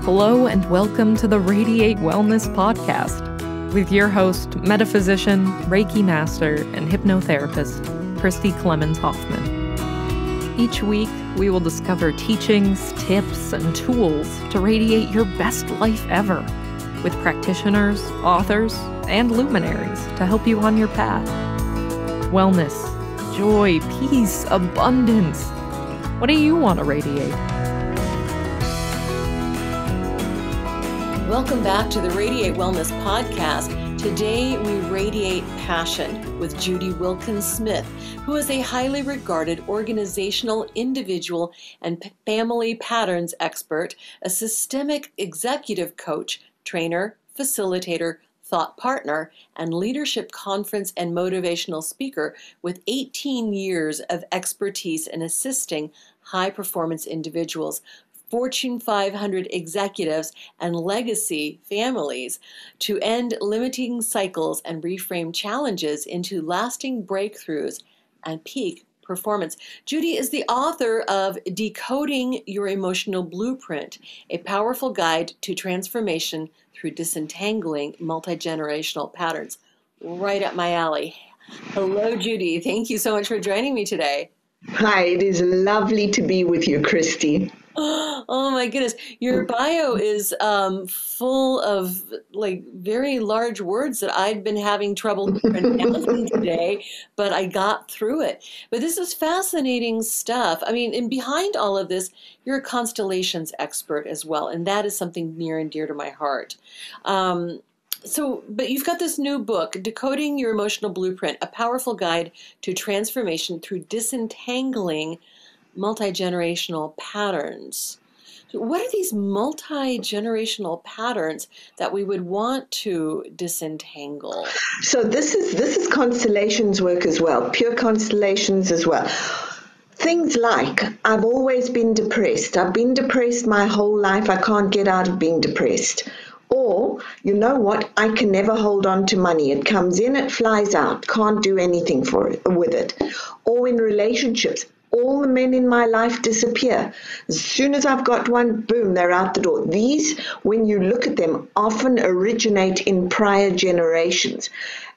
Hello and welcome to the Radiate Wellness Podcast with your host, metaphysician, Reiki master, and hypnotherapist, Christy Clemens Hoffman. Each week, we will discover teachings, tips, and tools to radiate your best life ever with practitioners, authors, and luminaries to help you on your path. Wellness, joy, peace, abundance. What do you want to radiate? Welcome back to the Radiate Wellness Podcast. Today we radiate passion with Judy Wilkins-Smith, who is a highly regarded organizational, individual, and family patterns expert, a systemic executive coach, trainer, facilitator, thought partner, and leadership conference and motivational speaker with 18 years of expertise in assisting high-performance individuals, Fortune 500 executives, and legacy families to end limiting cycles and reframe challenges into lasting breakthroughs and peak performance. Judy is the author of Decoding Your Emotional Blueprint, a powerful guide to transformation through disentangling multigenerational patterns. Right up my alley. Hello, Judy. Thank you so much for joining me today. Hi, it is lovely to be with you, Christy. Oh my goodness. Your bio is full of very large words that I'd been having trouble pronouncing today, but I got through it. But this is fascinating stuff. I mean, and behind all of this, you're a constellations expert as well, and that is something near and dear to my heart. But you've got this new book, Decoding Your Emotional Blueprint, a powerful guide to transformation through disentangling multigenerational patterns. So what are these multi-generational patterns that we would want to disentangle? So this is constellations work as well, pure constellations as well. Things like, I've always been depressed. I've been depressed my whole life. I can't get out of being depressed. Or, you know what, I can never hold on to money. It comes in, it flies out. Can't do anything with it. Or in relationships, all the men in my life disappear. As soon as I've got one, boom, they're out the door. These, when you look at them, often originate in prior generations.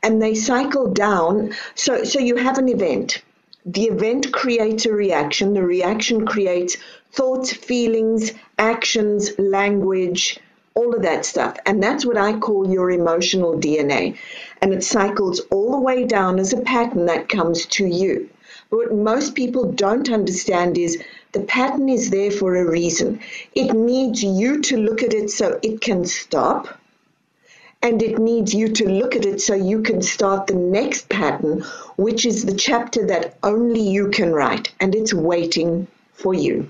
And they cycle down. So you have an event. The event creates a reaction. The reaction creates thoughts, feelings, actions, language, all of that stuff. And that's what I call your emotional DNA. And it cycles all the way down as a pattern that comes to you. But what most people don't understand is the pattern is there for a reason. It needs you to look at it so it can stop. And it needs you to look at it so you can start the next pattern, which is the chapter that only you can write. And it's waiting for you.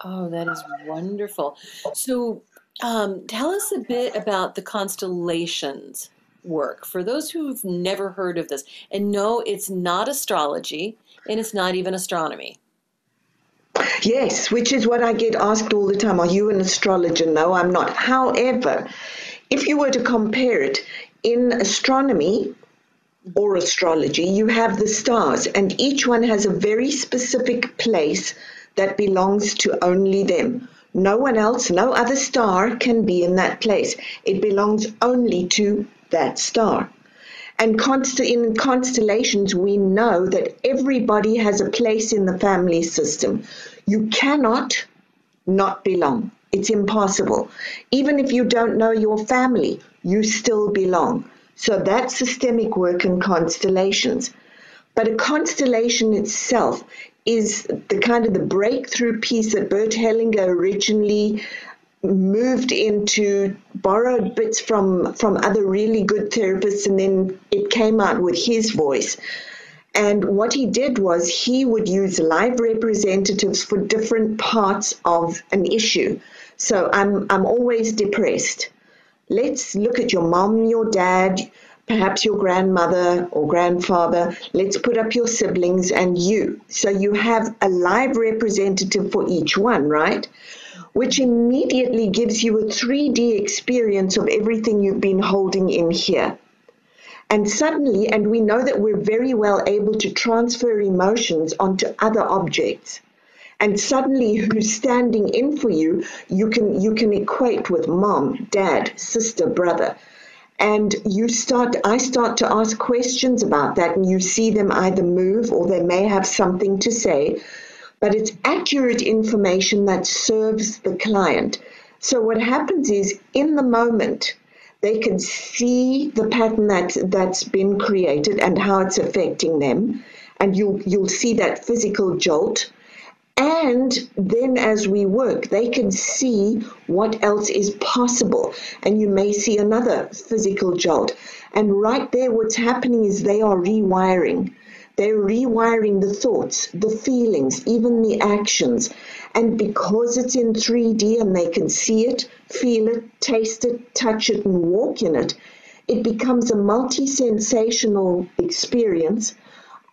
Oh, that is wonderful. So tell us a bit about the constellations work for those who've never heard of this. And no, it's not astrology and it's not even astronomy. Yes, which is what I get asked all the time. Are you an astrologer? No, I'm not. However, if you were to compare it, in astronomy or astrology, you have the stars, and each one has a very specific place that belongs to only them. No one else, no other star can be in that place. It belongs only to that star. And in constellations, we know that everybody has a place in the family system. You cannot not belong. It's impossible. Even if you don't know your family, you still belong. So that's systemic work in constellations. But a constellation itself is the kind of the breakthrough piece that Bert Hellinger originally moved into, borrowed bits from other really good therapists, and then it came out with his voice. And what he did was he would use live representatives for different parts of an issue. So I'm always depressed. Let's look at your mom, your dad, perhaps your grandmother or grandfather. Let's put up your siblings and you. So you have a live representative for each one, right? Which immediately gives you a 3D experience of everything you've been holding in here. And suddenly, and we know that we're very well able to transfer emotions onto other objects. And suddenly who's standing in for you, you can equate with mom, dad, sister, brother. And I start to ask questions about that, and you see them either move or they may have something to say, but it's accurate information that serves the client. So what happens is, in the moment, they can see the pattern that's been created and how it's affecting them, and you'll see that physical jolt. And then as we work, they can see what else is possible. And you may see another physical jolt. And right there, what's happening is they are rewiring. They're rewiring the thoughts, the feelings, even the actions. And because it's in 3D and they can see it, feel it, taste it, touch it, and walk in it, it becomes a multi-sensational experience.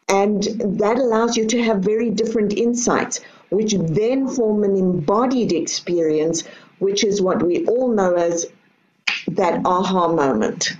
And that allows you to have very different insights, which then form an embodied experience, which is what we all know as that aha moment.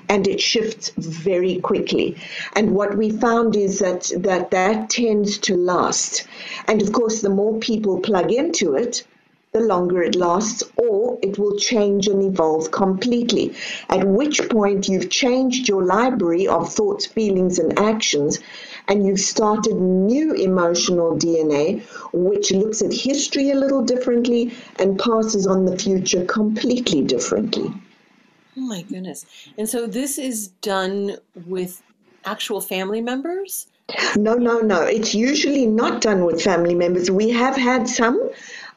And it shifts very quickly. And what we found is that tends to last. And of course, the more people plug into it, the longer it lasts, or it will change and evolve completely, at which point you've changed your library of thoughts, feelings, and actions, and you've started new emotional DNA, which looks at history a little differently and passes on the future completely differently. Oh my goodness. And so this is done with actual family members? No. It's usually not done with family members. We have had some.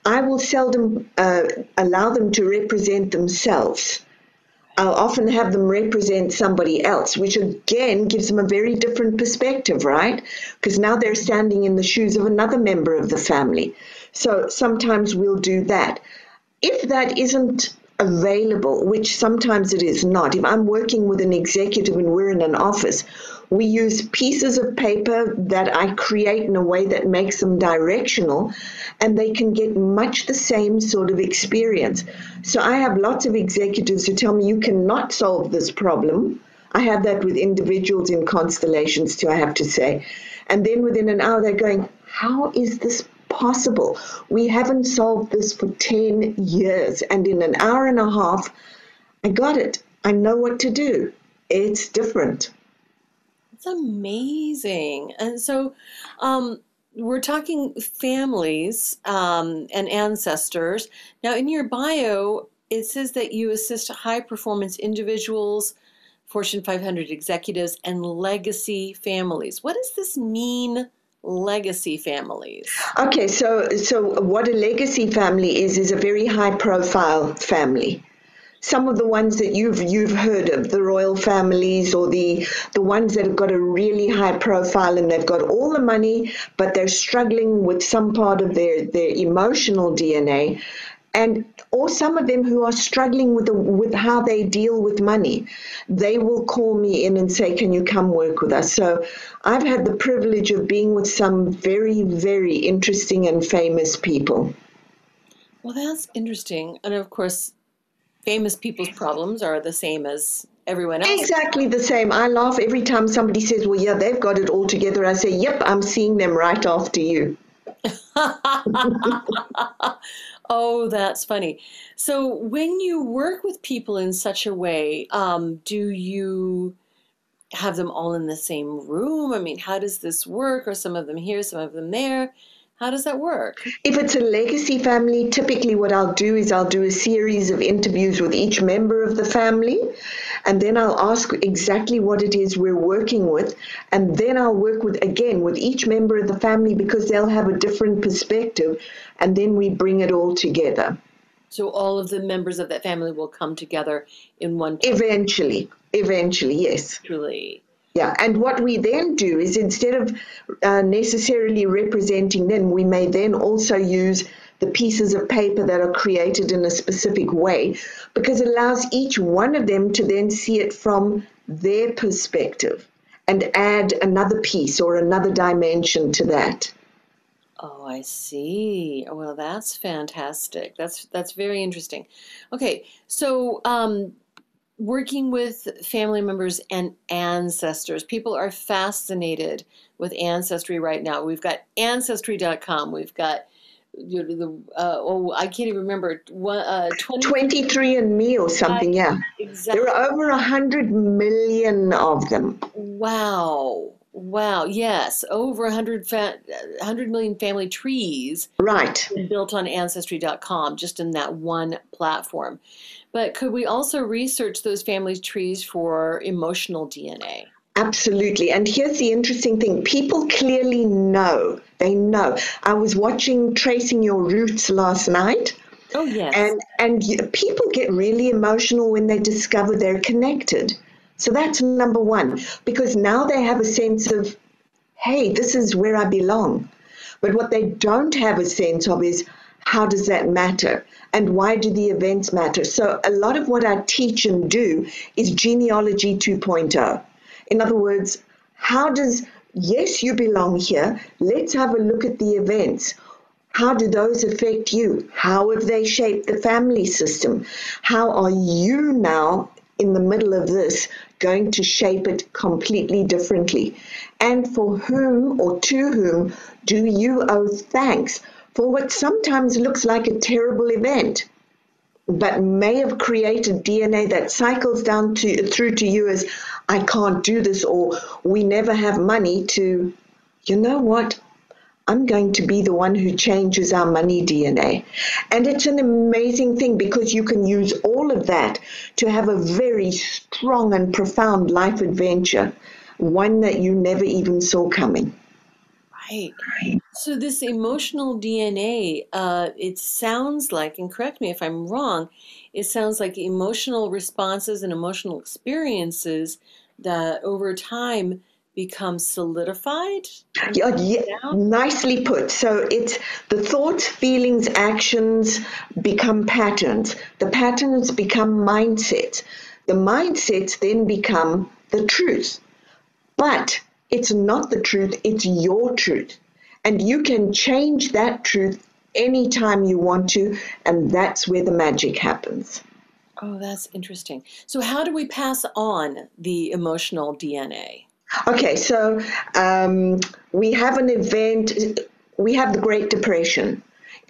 I will seldom allow them to represent themselves. I'll often have them represent somebody else, which again gives them a very different perspective, right? Because now they're standing in the shoes of another member of the family. So sometimes we'll do that. If that isn't available, which sometimes it is not, if I'm working with an executive and we're in an office, we use pieces of paper that I create in a way that makes them directional, and they can get much the same sort of experience. So I have lots of executives who tell me, you cannot solve this problem. I have that with individuals in Constellations too, I have to say. And then within an hour, they're going, how is this possible? We haven't solved this for 10 years. And in an hour and a half, I got it. I know what to do. It's different. It's amazing. And so we're talking families and ancestors. Now, in your bio, it says that you assist high-performance individuals, Fortune 500 executives, and legacy families. What does this mean, legacy families? Okay, so what a legacy family is a very high-profile family. Some of the ones that you've heard of, the royal families, or the ones that have got a really high profile and they've got all the money, but they're struggling with some part of their emotional DNA, or some of them who are struggling with how they deal with money. They will call me in and say, can you come work with us? So I've had the privilege of being with some very, very interesting and famous people. Well, that's interesting. And of course, famous people's problems are the same as everyone else. Exactly the same. I laugh every time somebody says, well, yeah, they've got it all together. I say, yep, I'm seeing them right after you. Oh, that's funny. So when you work with people in such a way, do you have them all in the same room? I mean, how does this work? Or some of them here, some of them there? How does that work? If it's a legacy family, typically what I'll do is I'll do a series of interviews with each member of the family, and then I'll ask exactly what it is we're working with, and then I'll work with each member of the family, because they'll have a different perspective, and then we bring it all together. So all of the members of that family will come together in one place? Eventually, yes. Truly. Yeah, and what we then do is, instead of necessarily representing them, we may then also use the pieces of paper that are created in a specific way, because it allows each one of them to then see it from their perspective and add another piece or another dimension to that. Oh, I see. Well, that's fantastic. That's very interesting. Okay, so working with family members and ancestors. People are fascinated with Ancestry right now. We've got Ancestry.com. We've got I can't even remember. 23andMe or something, yeah. Exactly. There are over 100 million of them. Wow. Yes. Over 100 million family trees. Right. Built on Ancestry.com, just in that one platform. But could we also research those family trees for emotional DNA? Absolutely. And here's the interesting thing. People clearly know. They know. I was watching Tracing Your Roots last night. Oh, yes. And people get really emotional when they discover they're connected. So that's number one, because now they have a sense of, hey, this is where I belong. But what they don't have a sense of is, how does that matter? And why do the events matter? So a lot of what I teach and do is genealogy 2.0. In other words, yes, you belong here. Let's have a look at the events. How do those affect you? How have they shaped the family system? How are you now in the middle of this going to shape it completely differently? And for whom or to whom do you owe thanks for what sometimes looks like a terrible event, but may have created DNA that cycles down through to you as, I can't do this, or we never have money, to, you know what, I'm going to be the one who changes our money DNA. And it's an amazing thing, because you can use all of that to have a very strong and profound life adventure, one that you never even saw coming. Right. So this emotional DNA, it sounds like, and correct me if I'm wrong, it sounds like emotional responses and emotional experiences that over time become solidified? Yeah, nicely put. So it's the thoughts, feelings, actions become patterns. The patterns become mindsets. The mindsets then become the truth. But it's not the truth, it's your truth. And you can change that truth anytime you want to, and that's where the magic happens. Oh, that's interesting. So how do we pass on the emotional DNA? Okay, so we have an event, we have the Great Depression.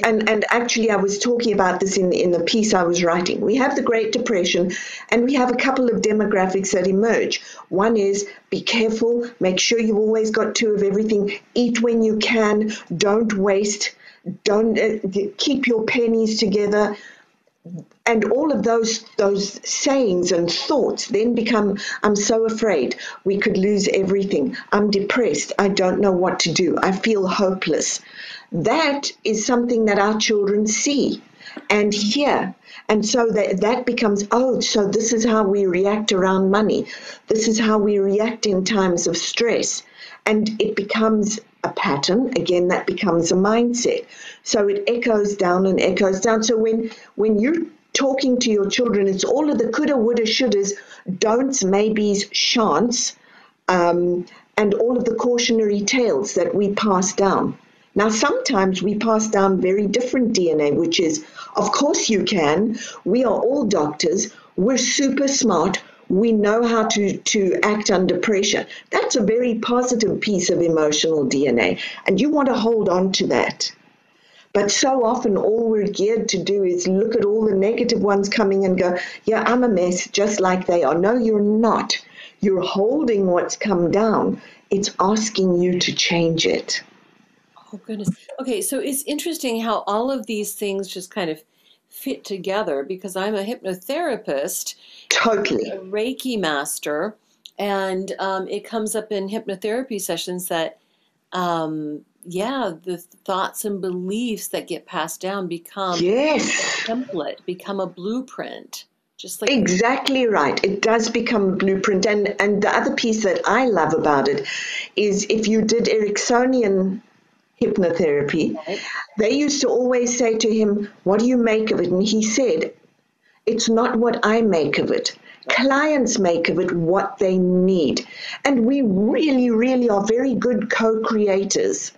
And actually, I was talking about this in the piece I was writing. We have the Great Depression, and we have a couple of demographics that emerge. One is, be careful, make sure you've always got two of everything, eat when you can, don't waste, don't keep your pennies together. And all of those sayings and thoughts then become, I'm so afraid we could lose everything. I'm depressed. I don't know what to do. I feel hopeless. That is something that our children see and hear. And so that becomes, oh, so this is how we react around money. This is how we react in times of stress. And it becomes a pattern. Again, that becomes a mindset. So it echoes down and echoes down. So when you're talking to your children, it's all of the coulda, woulda, shouldas, don'ts, maybes, shan'ts, and all of the cautionary tales that we pass down. Now, sometimes we pass down very different DNA, which is, of course you can. We are all doctors. We're super smart. We know how to act under pressure. That's a very positive piece of emotional DNA, and you want to hold on to that. But so often all we're geared to do is look at all the negative ones coming and go, yeah, I'm a mess, just like they are. No, you're not. You're holding what's come down. It's asking you to change it. Oh, goodness. Okay, so it's interesting how all of these things just kind of fit together, because I'm a hypnotherapist. Totally. A Reiki master, and it comes up in hypnotherapy sessions that, the thoughts and beliefs that get passed down become a template, become a blueprint. Just like exactly right. It does become a blueprint. And the other piece that I love about it is, if you did Ericksonian hypnotherapy, they used to always say to him, what do you make of it? And he said, it's not what I make of it. Clients make of it what they need. And we really, really are very good co-creators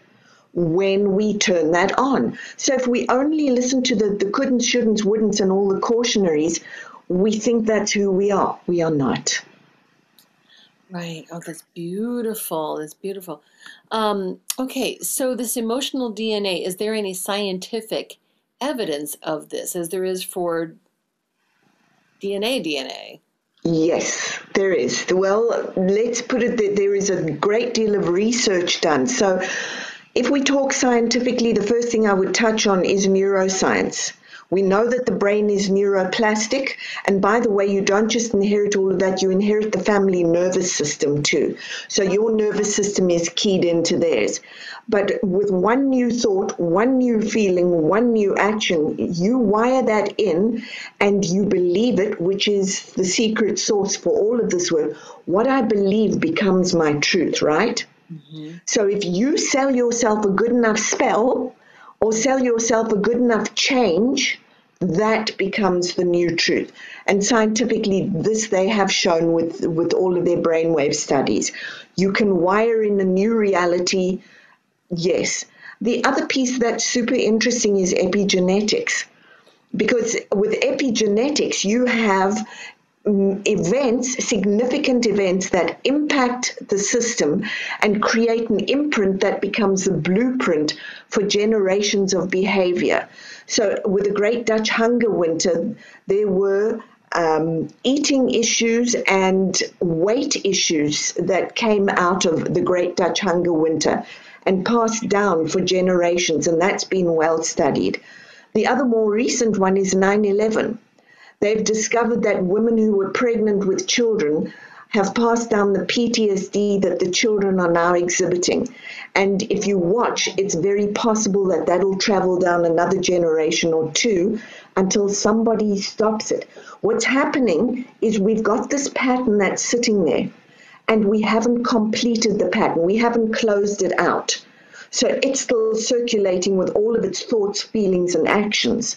when we turn that on. So if we only listen to the couldn'ts, shouldn'ts, wouldn'ts, and all the cautionaries, we think that's who we are. We are not. Right. Oh, that's beautiful. That's beautiful. Okay, so this emotional DNA, is there any scientific evidence of this, as there is for DNA? Yes, there is. Well, let's put it that there is a great deal of research done. So if we talk scientifically, the first thing I would touch on is neuroscience. We know that the brain is neuroplastic. And by the way, you don't just inherit all of that, you inherit the family nervous system too. So your nervous system is keyed into theirs. But with one new thought, one new feeling, one new action, you wire that in and you believe it, which is the secret sauce for all of this work. What I believe becomes my truth, right? Mm-hmm. So if you sell yourself a good enough spell or sell yourself a good enough change, that becomes the new truth. And scientifically, this they have shown with all of their brainwave studies. You can wire in a new reality. Yes. The other piece that's super interesting is epigenetics, because with epigenetics, you have events, significant events that impact the system and create an imprint that becomes the blueprint for generations of behavior. So with the Great Dutch Hunger Winter, there were eating issues and weight issues that came out of the Great Dutch Hunger Winter and passed down for generations, and that's been well studied. The other more recent one is 9/11. They've discovered that women who were pregnant with children have passed down the PTSD that the children are now exhibiting. And if you watch, it's very possible that that'll travel down another generation or two until somebody stops it. What's happening is we've got this pattern that's sitting there, and we haven't completed the pattern. We haven't closed it out. So it's still circulating with all of its thoughts, feelings, and actions.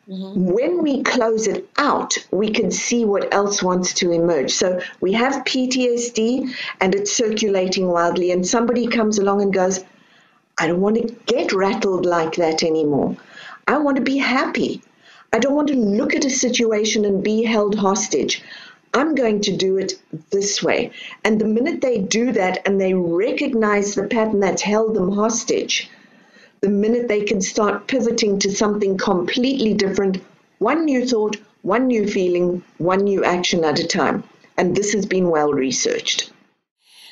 Mm-hmm. When we close it out, we can see what else wants to emerge. So we have PTSD and it's circulating wildly, and somebody comes along and goes, I don't want to get rattled like that anymore. I want to be happy. I don't want to look at a situation and be held hostage. I'm going to do it this way. And the minute they do that and they recognize the pattern that's held them hostage, the minute they can start pivoting to something completely different, one new thought, one new feeling, one new action at a time. And this has been well researched.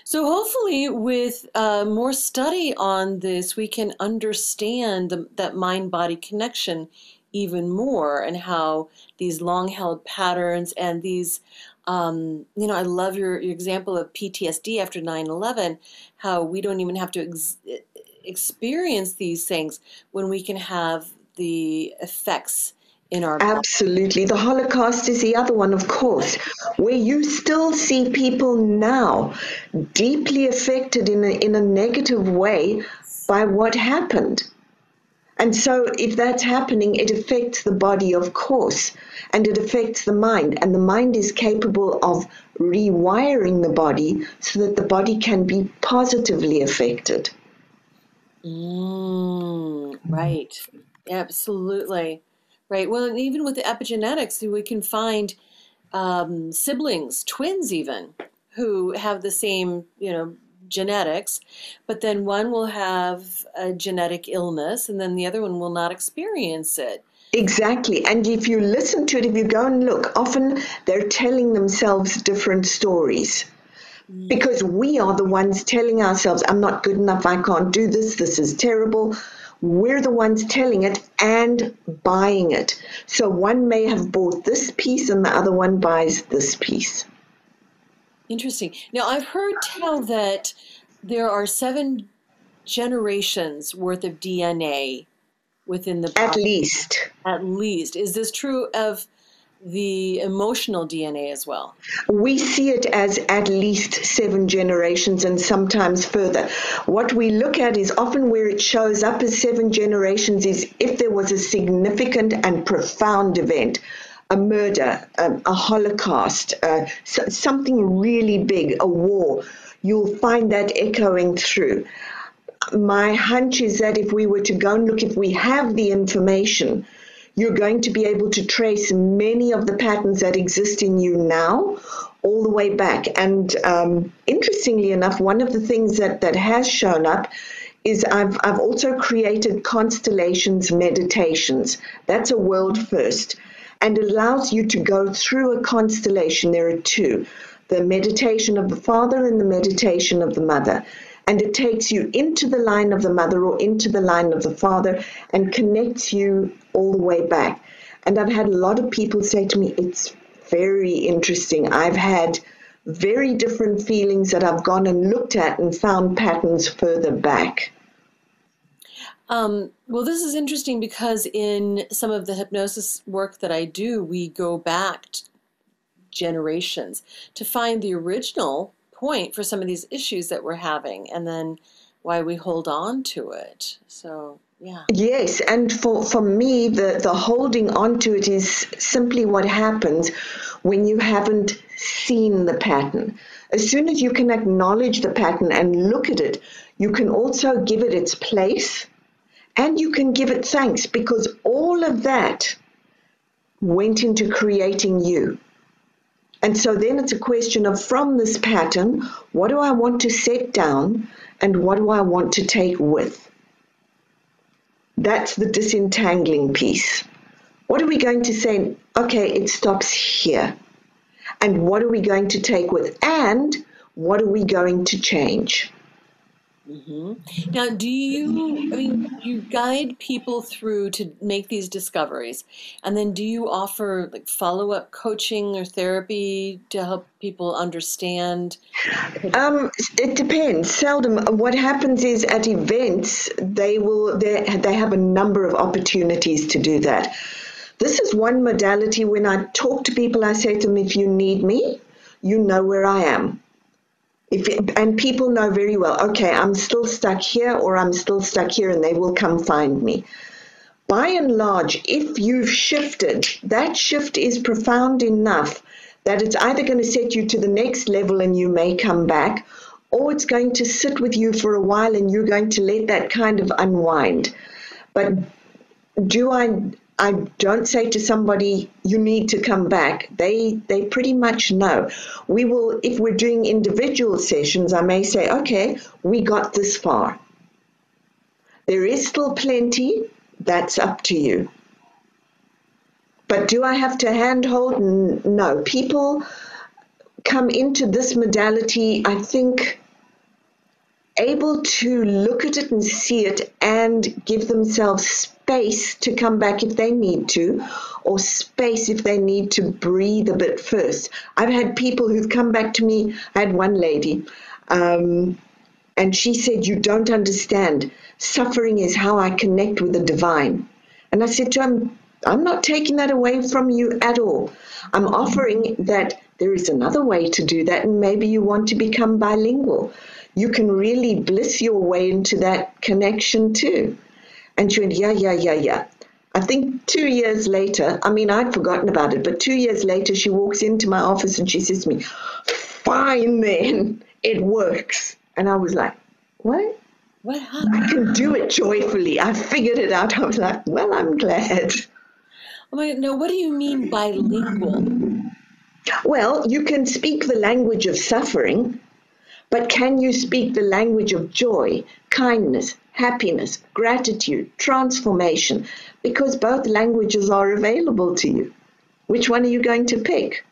So hopefully with more study on this, we can understand that mind-body connection even more, and how these long-held patterns and these, I love your example of PTSD after 9/11, how we don't even have to experience these things when we can have the effects in our body. Absolutely. The Holocaust is the other one, of course, where you still see people now deeply affected in a negative way by what happened. And so if that's happening, it affects the body, of course, and it affects the mind. And the mind is capable of rewiring the body so that the body can be positively affected. Right. Absolutely. Right. Well, and even with the epigenetics, we can find siblings, twins even, who have the same, genetics, but then one will have a genetic illness and then the other one will not experience it. Exactly. And if you listen to it, if you go and look, often they're telling themselves different stories. Because we are the ones telling ourselves, I'm not good enough, I can't do this, this is terrible. We're the ones telling it and buying it. So one may have bought this piece and the other one buys this piece. Interesting. Now, I've heard tell that there are 7 generations worth of DNA within the body. At least. At least. Is this true of the emotional DNA as well? We see it as at least 7 generations and sometimes further. What we look at is often where it shows up as 7 generations is if there was a significant and profound event, a murder, a Holocaust, something really big, a war, you'll find that echoing through. My hunch is that if we were to go and look, if we have the information, you're going to be able to trace many of the patterns that exist in you now, all the way back. And interestingly enough, one of the things that has shown up is I've also created Constellations meditations. That's a world first, and it allows you to go through a constellation. There are two, the meditation of the father and the meditation of the mother. And it takes you into the line of the mother or into the line of the father and connects you all the way back. And I've had a lot of people say to me, it's very interesting. I've had very different feelings that I've gone and looked at and found patterns further back. Well, this is interesting because in some of the hypnosis work that I do, we go back generations to find the original point for some of these issues that we're having and then why we hold on to it. So, yeah. Yes, and for me, the holding on to it is simply what happens when you haven't seen the pattern. As soon as you can acknowledge the pattern and look at it, you can also give it its place and you can give it thanks, because all of that went into creating you. And so then it's a question of, from this pattern, what do I want to set down and what do I want to take with? That's the disentangling piece. What are we going to say? Okay, it stops here. And what are we going to take with? And what are we going to change? Mm-hmm. Now, you guide people through to make these discoveries, and then do you offer like follow-up coaching or therapy to help people understand? It depends. Seldom. What happens is at events, they have a number of opportunities to do that. This is one modality. When I talk to people, I say to them, if you need me, you know where I am. And people know very well, okay, I'm still stuck here or I'm still stuck here, and they will come find me. By and large, if you've shifted, that shift is profound enough that it's either going to set you to the next level and you may come back, or it's going to sit with you for a while and you're going to let that kind of unwind. But I don't say to somebody, you need to come back. They pretty much know. We will, if we're doing individual sessions, I may say, okay, we got this far. There is still plenty. That's up to you. But do I have to handhold? No. People come into this modality, I think, able to look at it and see it and give themselves space to come back if they need to, or space if they need to breathe a bit first. I've had people who've come back to me. I had one lady, and she said, you don't understand. Suffering is how I connect with the divine. And I said to her, I'm not taking that away from you at all. I'm offering that there is another way to do that, and maybe you want to become bilingual. You can really bliss your way into that connection too. And she went, yeah. I think 2 years later, I'd forgotten about it, but 2 years later, she walks into my office and she says to me, fine then, it works. And I was like, what? What happened? I can do it joyfully. I figured it out. I was like, well, I'm glad. Oh my God, no, what do you mean bilingual? Well, you can speak the language of suffering, but can you speak the language of joy, kindness, happiness, gratitude, transformation? Because both languages are available to you. Which one are you going to pick?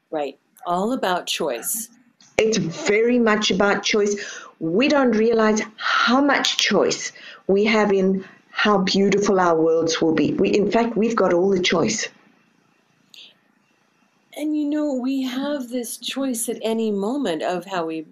Right. All about choice. It's very much about choice. We don't realize how much choice we have in how beautiful our worlds will be. In fact, we've got all the choice. And we have this choice at any moment of how we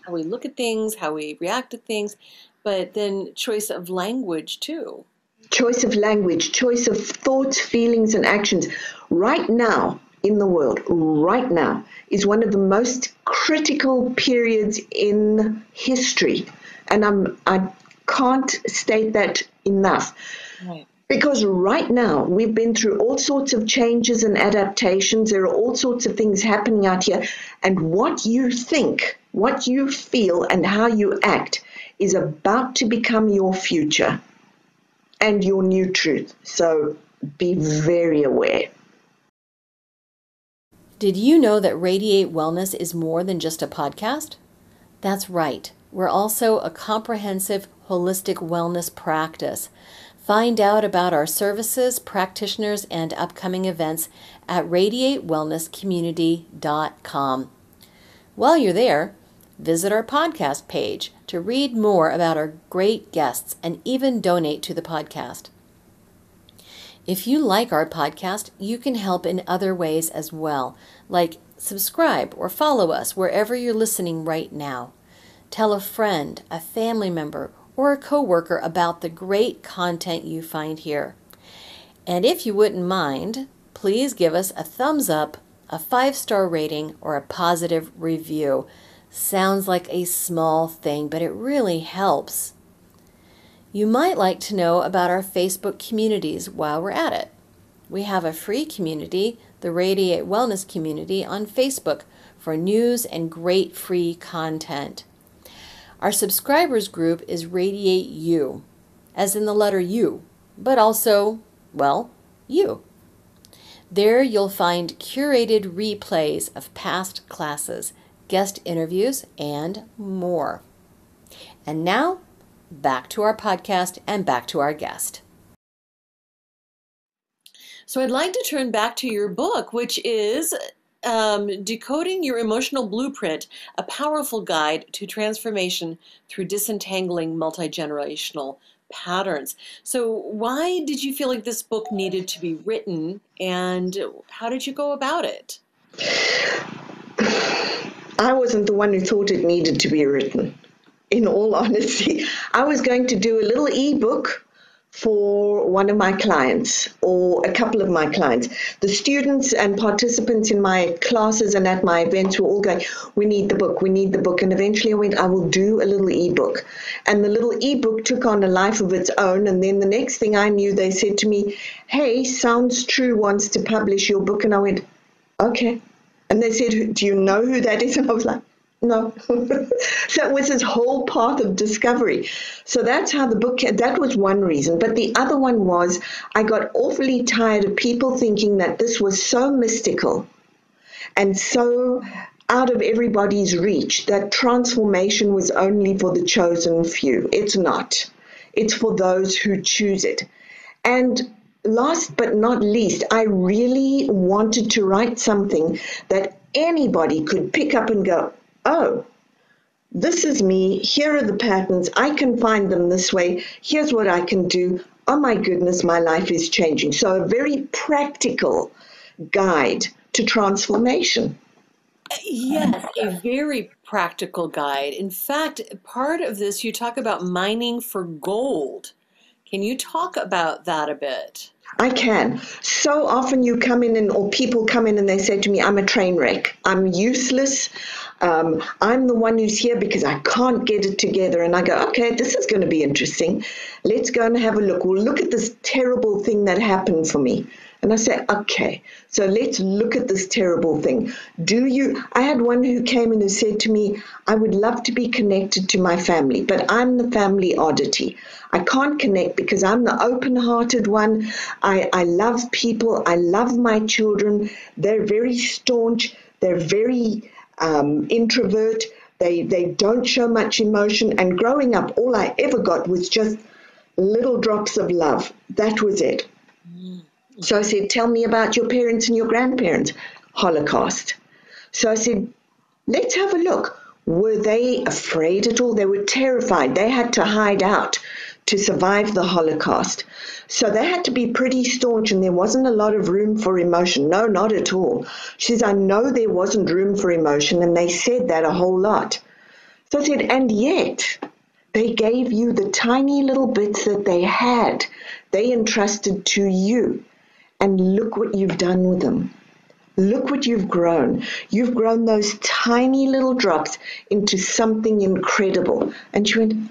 look at things, how we react to things, but then choice of language too. Choice of language, choice of thoughts, feelings, and actions. Right now in the world, right now, is one of the most critical periods in history. And I can't state that enough. Right. Because right now, we've been through all sorts of changes and adaptations. There are all sorts of things happening out here. And what you think, what you feel, and how you act is about to become your future and your new truth. So be very aware. Did you know that Radiate Wellness is more than just a podcast? That's right. We're also a comprehensive, holistic wellness practice. Find out about our services, practitioners, and upcoming events at radiatewellnesscommunity.com. While you're there, visit our podcast page to read more about our great guests and even donate to the podcast. If you like our podcast, you can help in other ways as well, like subscribe or follow us wherever you're listening right now. Tell a friend, a family member, or a coworker about the great content you find here. And if you wouldn't mind, please give us a thumbs up, a 5-star rating, or a positive review. Sounds like a small thing, but it really helps. You might like to know about our Facebook communities while we're at it. We have a free community, the Radiate Wellness Community, on Facebook for news and great free content. Our subscribers group is Radiate U, as in the letter U, but also, well, you. There you'll find curated replays of past classes, guest interviews, and more. And now, back to our podcast and back to our guest. So I'd like to turn back to your book, which is Decoding Your Emotional Blueprint, a powerful guide to transformation through disentangling multigenerational patterns. So why did you feel like this book needed to be written, and how did you go about it? I wasn't the one who thought it needed to be written. In all honesty, I was going to do a little ebook for one of my clients or a couple of my clients. The students and participants in my classes and at my events were all going, we need the book, we need the book. And eventually I went, I will do a little ebook. And the little ebook took on a life of its own. And then the next thing I knew, they said to me, hey, Sounds True wants to publish your book. And I went, okay. And they said, do you know who that is? And I was like, no. So it was this whole path of discovery. So that's how the book came. That was one reason. But the other one was I got awfully tired of people thinking that this was so mystical and so out of everybody's reach that transformation was only for the chosen few. It's not. It's for those who choose it. And last but not least, I really wanted to write something that anybody could pick up and go, oh, this is me. Here are the patterns. I can find them this way. Here's what I can do. Oh my goodness, my life is changing. So a very practical guide to transformation. Yes, a very practical guide. In fact, part of this, you talk about mining for gold. Can you talk about that a bit? I can. So often you come in or people come in and they say to me, I'm a train wreck. I'm useless. I'm the one who's here because I can't get it together. And I go, okay, this is going to be interesting. Let's go and have a look. We'll look at this terrible thing that happened for me. And I say, okay, so let's look at this terrible thing. I had one who came in and said to me, I would love to be connected to my family, but I'm the family oddity. I can't connect because I'm the open-hearted one. I love people. I love my children. They're very staunch. They're very introvert. They don't show much emotion. And growing up, all I ever got was just little drops of love. That was it. So I said, tell me about your parents and your grandparents. Holocaust. So I said, let's have a look. Were they afraid at all? They were terrified. They had to hide out to survive the Holocaust. So they had to be pretty staunch, and there wasn't a lot of room for emotion. No, not at all. She says, I know there wasn't room for emotion, and they said that a whole lot. So I said, and yet they gave you the tiny little bits that they had. They entrusted to you. And look what you've done with them. Look what you've grown. You've grown those tiny little drops into something incredible. And she went,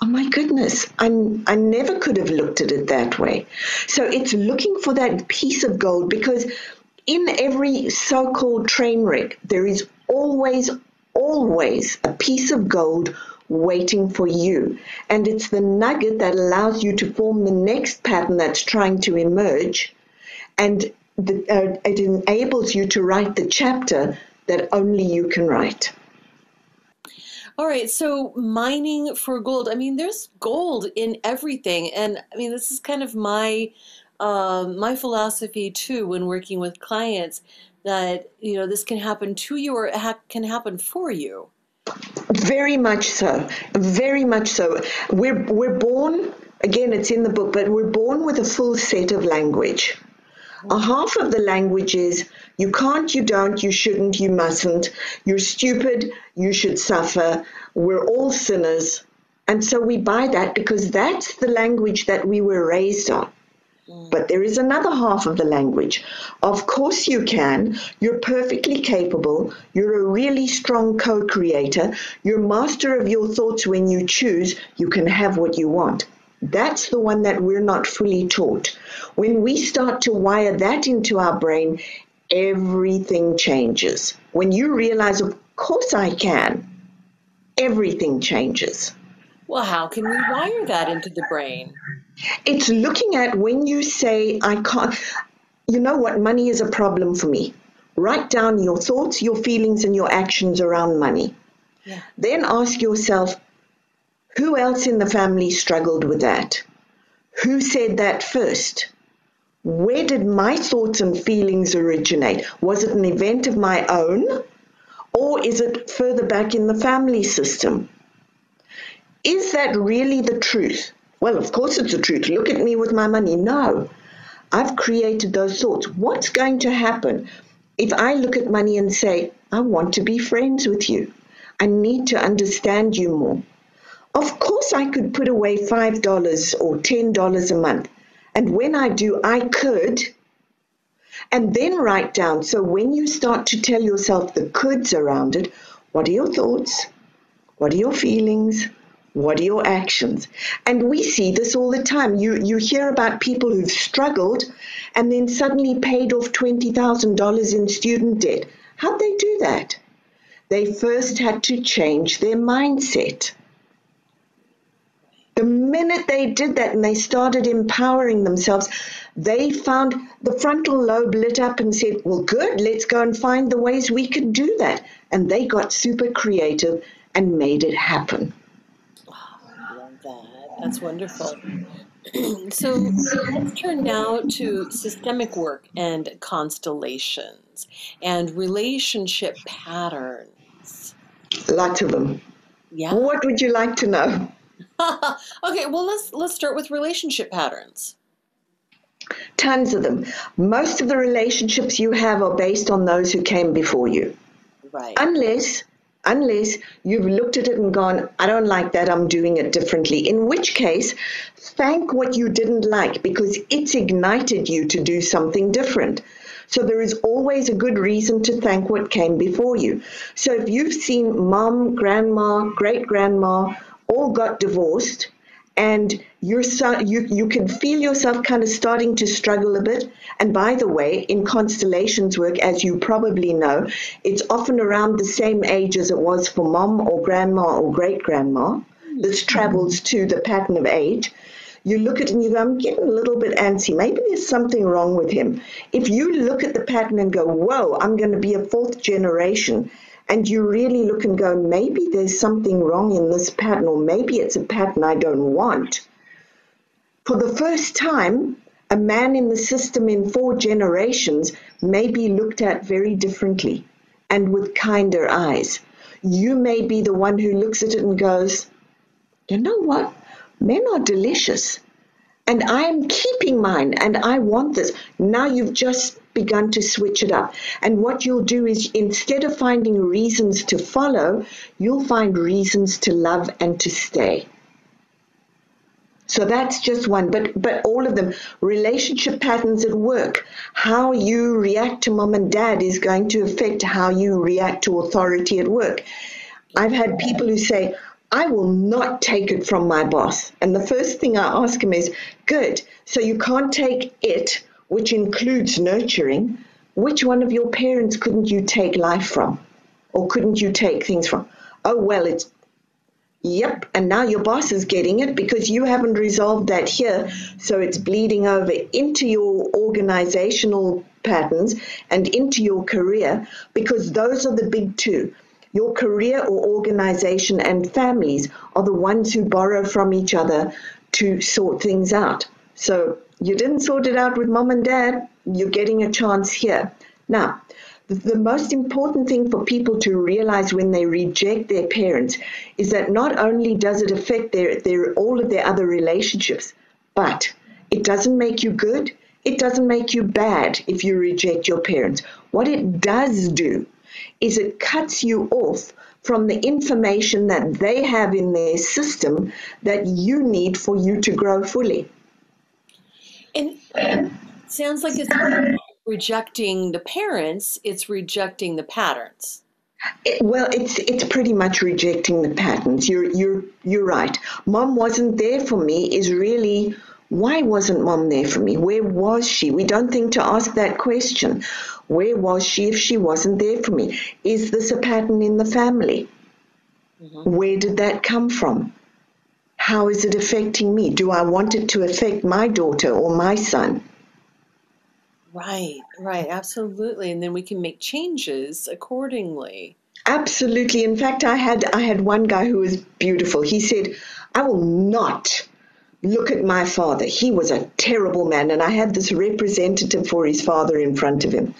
oh my goodness, I never could have looked at it that way. So it's looking for that piece of gold, because in every so-called train wreck, there is always a piece of gold waiting for you. And it's the nugget that allows you to form the next pattern that's trying to emerge. And it enables you to write the chapter that only you can write. All right, so mining for gold. I mean, there's gold in everything, and I mean, this is kind of my philosophy too when working with clients. That this can happen to you or can happen for you. Very much so. Very much so. We're born, again, it's in the book, but we're born with a full set of language. A half of the language is you can't, you don't, you shouldn't, you mustn't, you're stupid, you should suffer, we're all sinners. And so we buy that because that's the language that we were raised on. But there is another half of the language. Of course you can. You're perfectly capable. You're a really strong co-creator. You're master of your thoughts when you choose. You can have what you want. That's the one that we're not fully taught. When we start to wire that into our brain, everything changes. When you realize, of course I can, everything changes. Well, how can we wire that into the brain? It's looking at when you say, I can't, you know what, money is a problem for me. Write down your thoughts, your feelings, and your actions around money. Yeah. Then ask yourself, who else in the family struggled with that? Who said that first? Where did my thoughts and feelings originate? Was it an event of my own? Or is it further back in the family system? Is that really the truth? Well, of course it's the truth. Look at me with my money. No, I've created those thoughts. What's going to happen if I look at money and say, I want to be friends with you. I need to understand you more. Of course I could put away $5 or $10 a month. And when I do, I could. And then write down. So when you start to tell yourself the coulds around it, what are your thoughts? What are your feelings? What are your actions? And we see this all the time. You hear about people who've struggled and then suddenly paid off $20,000 in student debt. How'd they do that? They first had to change their mindset. The minute they did that and they started empowering themselves, they found the frontal lobe lit up and said, well, good, let's go and find the ways we can do that. And they got super creative and made it happen. That's wonderful. So let's turn now to systemic work and constellations and relationship patterns. Lots of them. Yeah. What would you like to know? Okay, well, let's start with relationship patterns. Tons of them. Most of the relationships you have are based on those who came before you. Right. Unless you've looked at it and gone, I don't like that, I'm doing it differently. In which case, thank what you didn't like because it's ignited you to do something different. So there is always a good reason to thank what came before you. So if you've seen mom, grandma, great-grandma all got divorced, and you can feel yourself kind of starting to struggle a bit. And by the way, in constellations work, as you probably know, it's often around the same age as it was for mom or grandma or great-grandma. This travels to the pattern of age. You look at it and you go, I'm getting a little bit antsy. Maybe there's something wrong with him. If you look at the pattern and go, whoa, I'm going to be a fourth generation, and you really look and go, maybe there's something wrong in this pattern, or maybe it's a pattern I don't want. For the first time, a man in the system in 4 generations may be looked at very differently and with kinder eyes. You may be the one who looks at it and goes, you know what? Men are delicious. And I'm keeping mine, and I want this. Now you've just begun to switch it up. And what you'll do is, instead of finding reasons to follow, you'll find reasons to love and to stay. So that's just one, but all of them. Relationship patterns at work. How you react to mom and dad is going to affect how you react to authority at work. I've had people who say, I will not take it from my boss. And the first thing I ask them is, good, so you can't take it, which includes nurturing. Which one of your parents couldn't you take life from? Or couldn't you take things from? Oh, well, it's, yep, and now your boss is getting it because you haven't resolved that here, so it's bleeding over into your organizational patterns and into your career, because those are the big two. Your career or organization and families are the ones who borrow from each other to sort things out. So you didn't sort it out with mom and dad, you're getting a chance here. Now, the most important thing for people to realize when they reject their parents is that not only does it affect all of their other relationships, but it doesn't make you good, it doesn't make you bad if you reject your parents. What it does do is it cuts you off from the information that they have in their system that you need for you to grow fully. And it sounds like it's not rejecting the parents, it's rejecting the patterns. It's pretty much rejecting the patterns. You're right. Mom wasn't there for me is really, why wasn't mom there for me? Where was she? We don't think to ask that question. Where was she if she wasn't there for me? Is this a pattern in the family? Mm-hmm. Where did that come from? How is it affecting me? Do I want it to affect my daughter or my son? Right, absolutely. And then we can make changes accordingly. Absolutely. In fact, I had one guy who was beautiful. He said, I will not look at my father. He was a terrible man. And I had this representative for his father in front of him.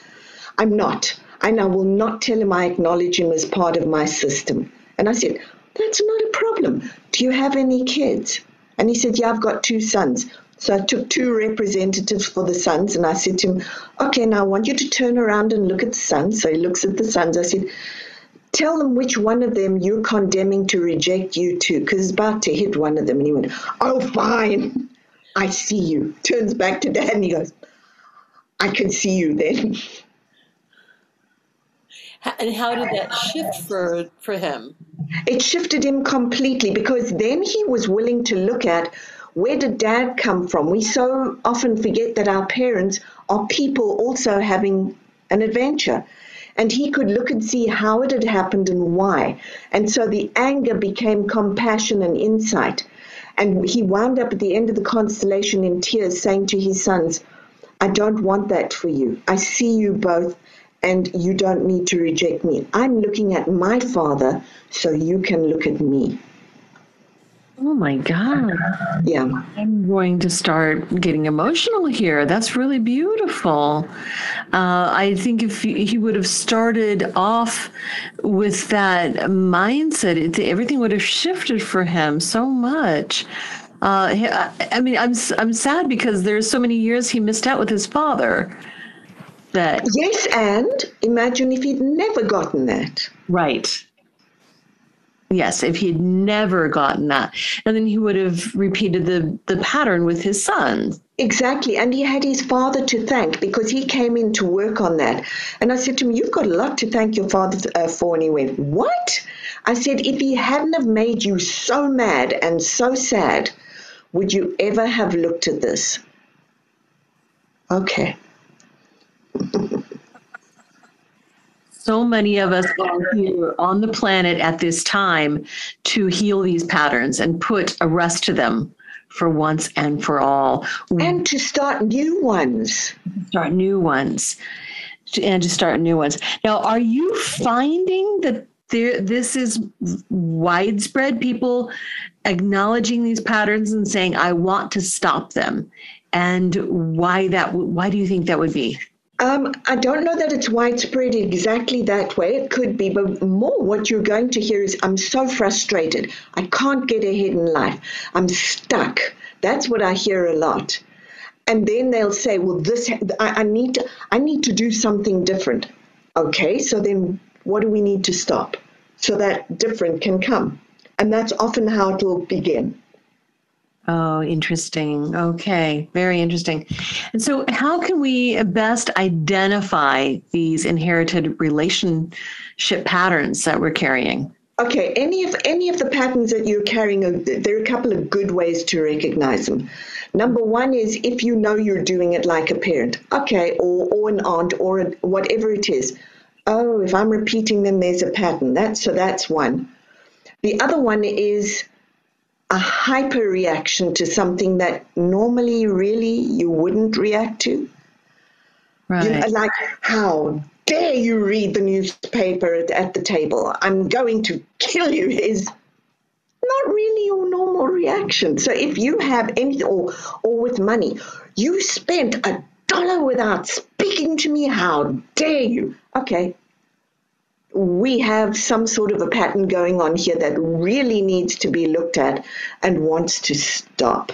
I'm not. And I will not tell him I acknowledge him as part of my system. And I said, that's not a problem. Do you have any kids? And he said, yeah, I've got 2 sons. So I took 2 representatives for the sons, and I said to him, okay, now I want you to turn around and look at the sons. So he looks at the sons. I said, tell them which one of them you're condemning to reject you too, because it's about to hit one of them. And he went, oh, fine. I see you. Turns back to Dad, and he goes, I can see you then. And how did that shift for him? It shifted him completely, because then he was willing to look at, where did Dad come from? We so often forget that our parents are people also having an adventure. And he could look and see how it had happened and why. And so the anger became compassion and insight. And he wound up at the end of the constellation in tears, saying to his sons, I don't want that for you. I see you both, and you don't need to reject me. I'm looking at my father, so you can look at me. Oh my God. Yeah. I'm going to start getting emotional here. That's really beautiful. I think if he would have started off with that mindset, everything would have shifted for him so much. I mean, I'm sad because there's so many years he missed out with his father. Yes, and imagine if he'd never gotten that. Right. Yes, if he had never gotten that. And then he would have repeated the pattern with his son. Exactly. And he had his father to thank, because he came in to work on that. And I said to him, you've got a lot to thank your father for. And he went, what? I said, if he hadn't have made you so mad and so sad, would you ever have looked at this? Okay. So many of us are here on the planet at this time to heal these patterns and put a rest to them for once and for all. And to start new ones. Now, are you finding that this is widespread, people acknowledging these patterns and saying, I want to stop them? And why do you think that would be? I don't know that it's widespread exactly that way. It could be, but more what you're going to hear is, I'm so frustrated. I can't get ahead in life. I'm stuck. That's what I hear a lot. And then they'll say, well, I need to do something different. Okay, so then what do we need to stop so that different can come? And that's often how it will begin. Oh, interesting. Okay, very interesting. And so how can we best identify these inherited relationship patterns that we're carrying? Okay, any of the patterns that you're carrying, there are a couple of good ways to recognize them. Number one is if you know you're doing it like a parent, okay, or an aunt, or whatever it is. Oh, if I'm repeating them, there's a pattern. That's one. The other one is a hyper reaction to something that normally really you wouldn't react to. You know, like, how dare you read the newspaper at the table? I'm going to kill you is not really your normal reaction. So if you have anything, or with money, you spent $1 without speaking to me, how dare you? Okay, we have some sort of a pattern going on here that really needs to be looked at and wants to stop.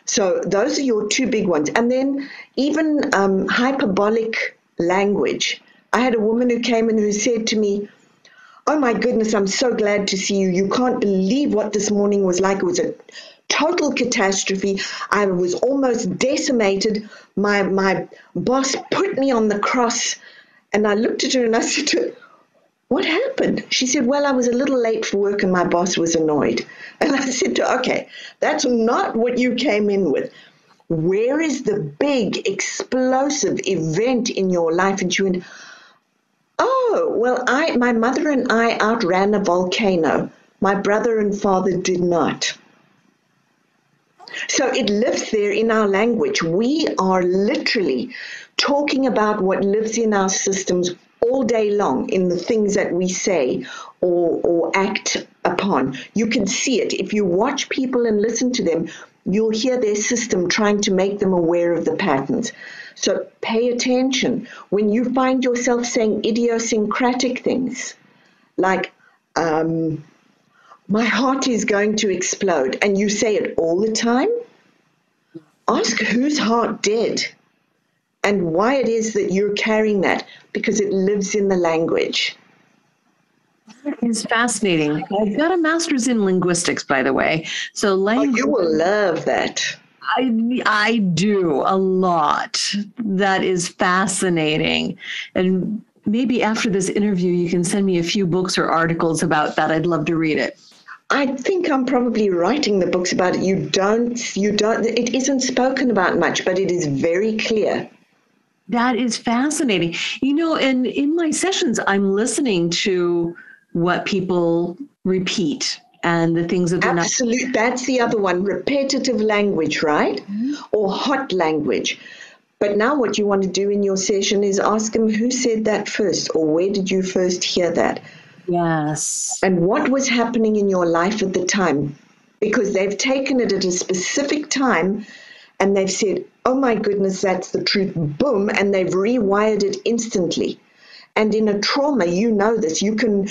So those are your two big ones. And then even hyperbolic language. I had a woman who came in who said to me, "Oh my goodness, I'm so glad to see you. You can't believe what this morning was like. It was a total catastrophe. I was almost decimated. My boss put me on the cross." And I looked at her and I said to her, "What happened?" She said, "Well, I was a little late for work and my boss was annoyed." And I said to her, "Okay, that's not what you came in with. Where is the big explosive event in your life?" And she went, "Oh, well, my mother and I outran a volcano. My brother and father did not." So it lives there in our language. We are literally talking about what lives in our systems all day long in the things that we say or act upon. You can see it. If you watch people and listen to them, you'll hear their system trying to make them aware of the patterns. So pay attention. When you find yourself saying idiosyncratic things like, "My heart is going to explode," and you say it all the time, ask whose heart did and why it is that you're carrying that, because it lives in the language. It's fascinating. I've got a master's in linguistics, by the way. So language. Oh, you will love that. I do a lot. That is fascinating. And maybe after this interview, you can send me a few books or articles about that. I'd love to read it. I think I'm probably writing the books about it. It isn't spoken about much, but it is very clear. That is fascinating. You know, and in my sessions, I'm listening to what people repeat and the things that they're not. Absolutely. That's the other one, repetitive language, right? Mm-hmm. Or hot language. But now what you want to do in your session is ask them who said that first, or where did you first hear that? Yes. And what was happening in your life at the time? Because they've taken it at a specific time and they've said, "Oh my goodness, that's the truth," boom, and they've rewired it instantly. And in a trauma, you know this, you can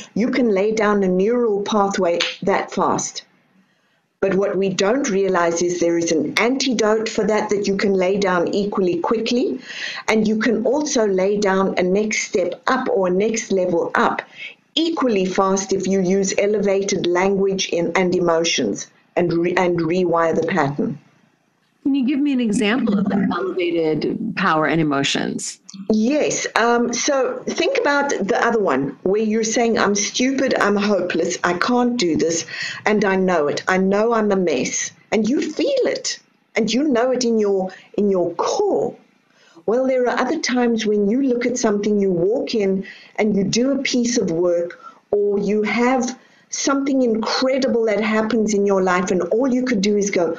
lay down a neural pathway that fast. But what we don't realize is there is an antidote for that you can lay down equally quickly. And you can also lay down a next step up or a next level up equally fast if you use elevated language and emotions and rewire the pattern. Can you give me an example of that elevated power and emotions? Yes. So think about the other one where you're saying, "I'm stupid, I'm hopeless, I can't do this, and I know it. I know I'm a mess." And you feel it, and you know it in your core. Well, there are other times when you look at something, you walk in and you do a piece of work, or you have something incredible that happens in your life, and all you could do is go,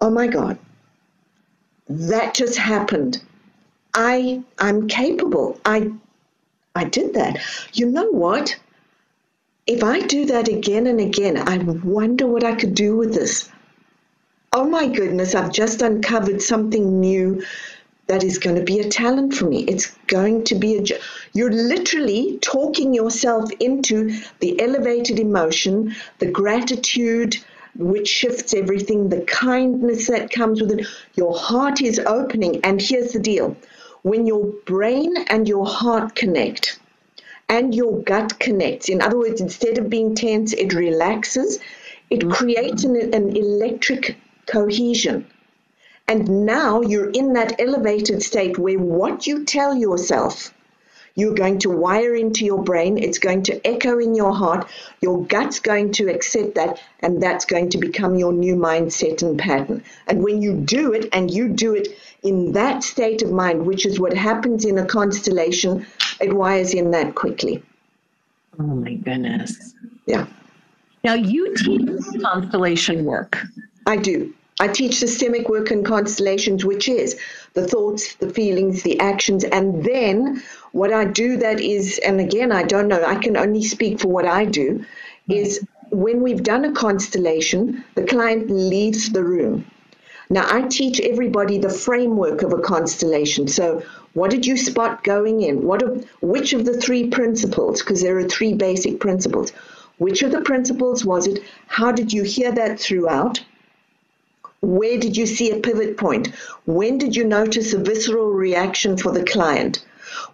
"Oh my God, that just happened. I'm capable. I did that. You know what? If I do that again and again, I wonder what I could do with this. Oh my goodness, I've just uncovered something new that is going to be a talent for me. It's going to be you're literally talking yourself into the elevated emotion, the gratitude, which shifts everything, the kindness that comes with it. Your heart is opening. And here's the deal. When your brain and your heart connect and your gut connects, in other words, instead of being tense, it relaxes, it creates an electric cohesion. And now you're in that elevated state where what you tell yourself, you're going to wire into your brain, it's going to echo in your heart, your gut's going to accept that, and that's going to become your new mindset and pattern. And when you do it, and you do it in that state of mind, which is what happens in a constellation, it wires in that quickly. Oh my goodness. Yeah. Now you teach constellation work. I do. I teach systemic work and constellations, which is the thoughts, the feelings, the actions. And then what I do that is, and again, I don't know, I can only speak for what I do, is when we've done a constellation, the client leaves the room. Now, I teach everybody the framework of a constellation. So what did you spot going in? Which of the 3 principles, because there are 3 basic principles, which of the principles was it? How did you hear that throughout? Where did you see a pivot point? When did you notice a visceral reaction for the client?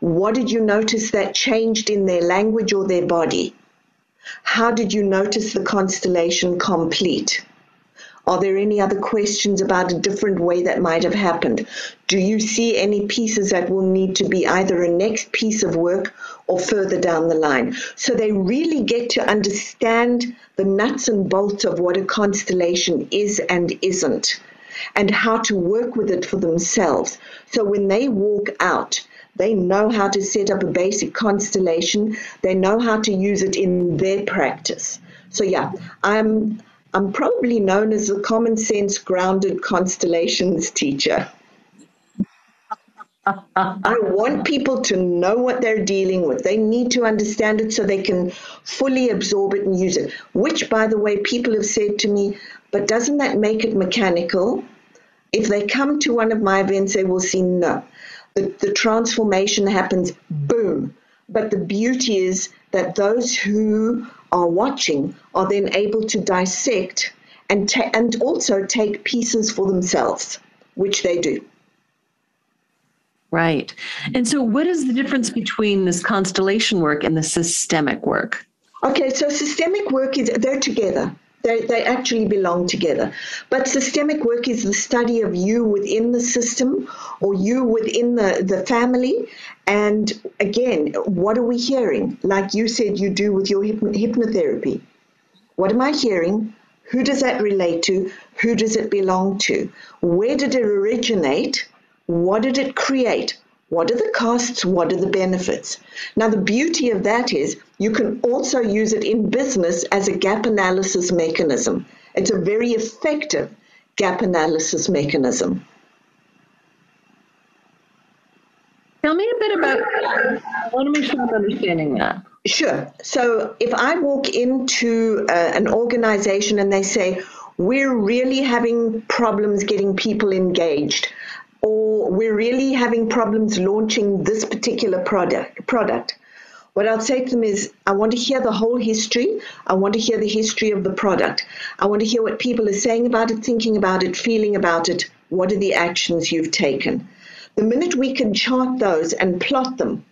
What did you notice that changed in their language or their body? How did you notice the constellation complete? Are there any other questions about a different way that might have happened? Do you see any pieces that will need to be either a next piece of work or further down the line? So they really get to understand the nuts and bolts of what a constellation is and isn't, and how to work with it for themselves. So when they walk out, they know how to set up a basic constellation. They know how to use it in their practice. So yeah, I'm probably known as a common sense grounded constellations teacher. I want people to know what they're dealing with. They need to understand it so they can fully absorb it and use it, which, by the way, people have said to me, but doesn't that make it mechanical? If they come to one of my events, they will see no. The transformation happens, boom. But the beauty is that those who are watching are then able to dissect and also take pieces for themselves, which they do. Right. And so what is the difference between this constellation work and the systemic work? Okay, so systemic work they're together. They actually belong together. But systemic work is the study of you within the system or you within the family. And again, what are we hearing? Like you said you do with your hypnotherapy. What am I hearing? Who does that relate to? Who does it belong to? Where did it originate? What did it create? What are the costs? What are the benefits? Now, the beauty of that is you can also use it in business as a gap analysis mechanism. It's a very effective gap analysis mechanism. Tell me a bit about that. I want to make sure I'm understanding that. Sure. So if I walk into an organization and they say, we're really having problems getting people engaged, or we're really having problems launching this particular product. What I'll say to them is, I want to hear the whole history. I want to hear the history of the product. I want to hear what people are saying about it, thinking about it, feeling about it. What are the actions you've taken? The minute we can chart those and plot them,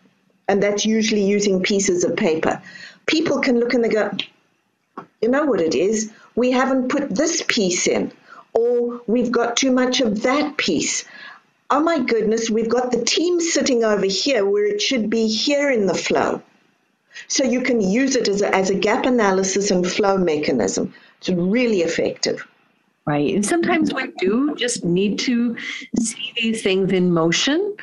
and that's usually using pieces of paper, people can look and they go, you know what it is? We haven't put this piece in, or we've got too much of that piece. Oh my goodness, we've got the team sitting over here where it should be here in the flow. So you can use it as a gap analysis and flow mechanism. It's really effective. Right. And sometimes we do just need to see these things in motion,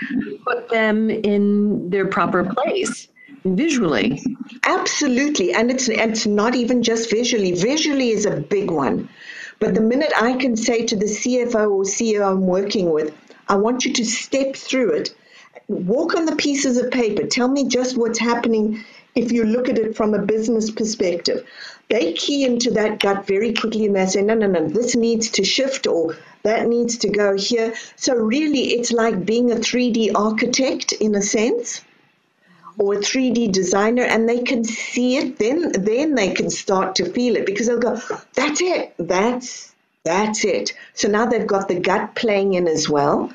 put them in their proper place visually. Absolutely. And it's not even just visually. Visually is a big one. But the minute I can say to the CFO or CEO I'm working with, I want you to step through it, walk on the pieces of paper, tell me just what's happening if you look at it from a business perspective. They key into that gut very quickly and they say, no, this needs to shift or that needs to go here. So really it's like being a 3D architect in a sense, or a 3D designer, and they can see it, then they can start to feel it because they'll go, that's it, that's it. So now they've got the gut playing in as well.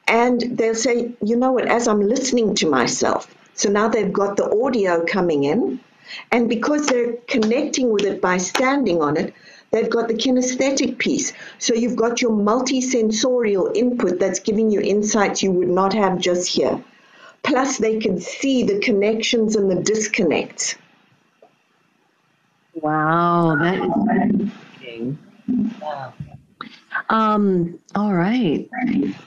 And they'll say, you know what, as I'm listening to myself, so now they've got the audio coming in. And because they're connecting with it by standing on it, they've got the kinesthetic piece. So you've got your multisensorial input that's giving you insights you would not have just here. Plus they can see the connections and the disconnects. Wow, that is interesting. Wow. All right.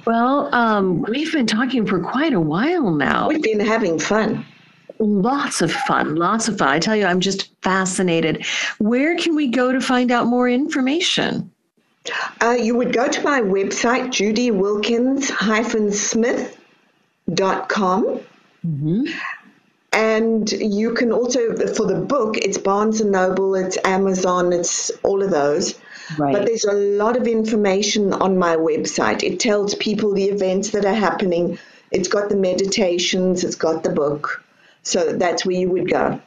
Well, we've been talking for quite a while now. We've been having fun. Lots of fun. I tell you, I'm just fascinated. Where can we go to find out more information? You would go to my website, judywilkins-smith.com. And you can also, for the book, it's Barnes & Noble, it's Amazon, it's all of those. Right. But there's a lot of information on my website. It tells people the events that are happening. It's got the meditations. It's got the book. So that's where you would go.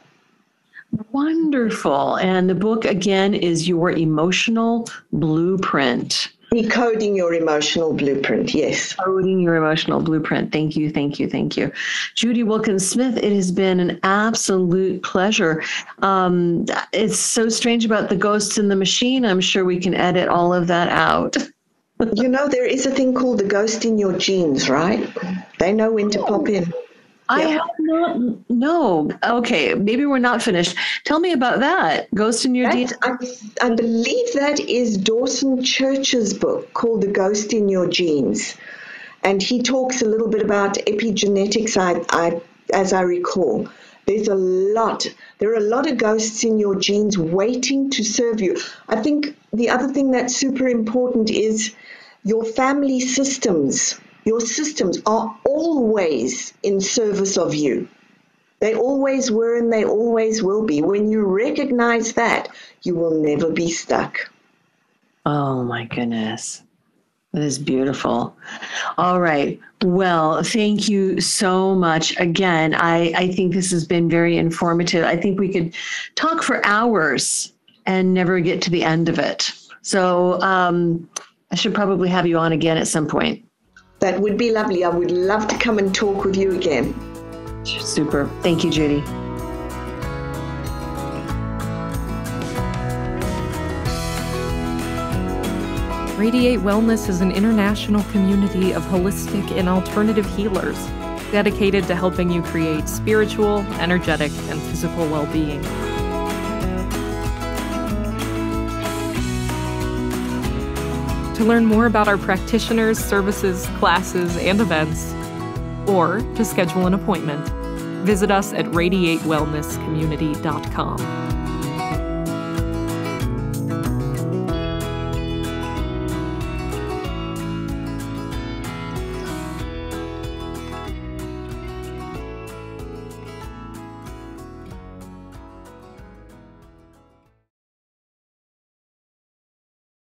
Wonderful. And the book, again, is Your Emotional Blueprint. Decoding Your Emotional Blueprint, yes. Decoding Your Emotional Blueprint. Thank you, thank you, thank you. Judy Wilkins-Smith, it has been an absolute pleasure. It's so strange about the ghosts in the machine. I'm sure we can edit all of that out. You know, there is a thing called the ghost in your genes, right? They know when to pop in. I have not. No. Okay. Maybe we're not finished. Tell me about that. Ghost in your genes. I believe that is Dawson Church's book called The Ghost in Your Genes. And he talks a little bit about epigenetics, as I recall. There are a lot of ghosts in your genes waiting to serve you. I think the other thing that's super important is your family systems. Your systems are always in service of you. They always were and they always will be. When you recognize that, you will never be stuck. Oh, my goodness. That is beautiful. All right. Well, thank you so much. Again, I think this has been very informative. I think we could talk for hours and never get to the end of it. So I should probably have you on again at some point. That would be lovely. I would love to come and talk with you again. Super. Thank you, Judy. Radiate Wellness is an international community of holistic and alternative healers dedicated to helping you create spiritual, energetic, and physical well-being. To learn more about our practitioners, services, classes, and events, or to schedule an appointment, visit us at radiatewellnesscommunity.com.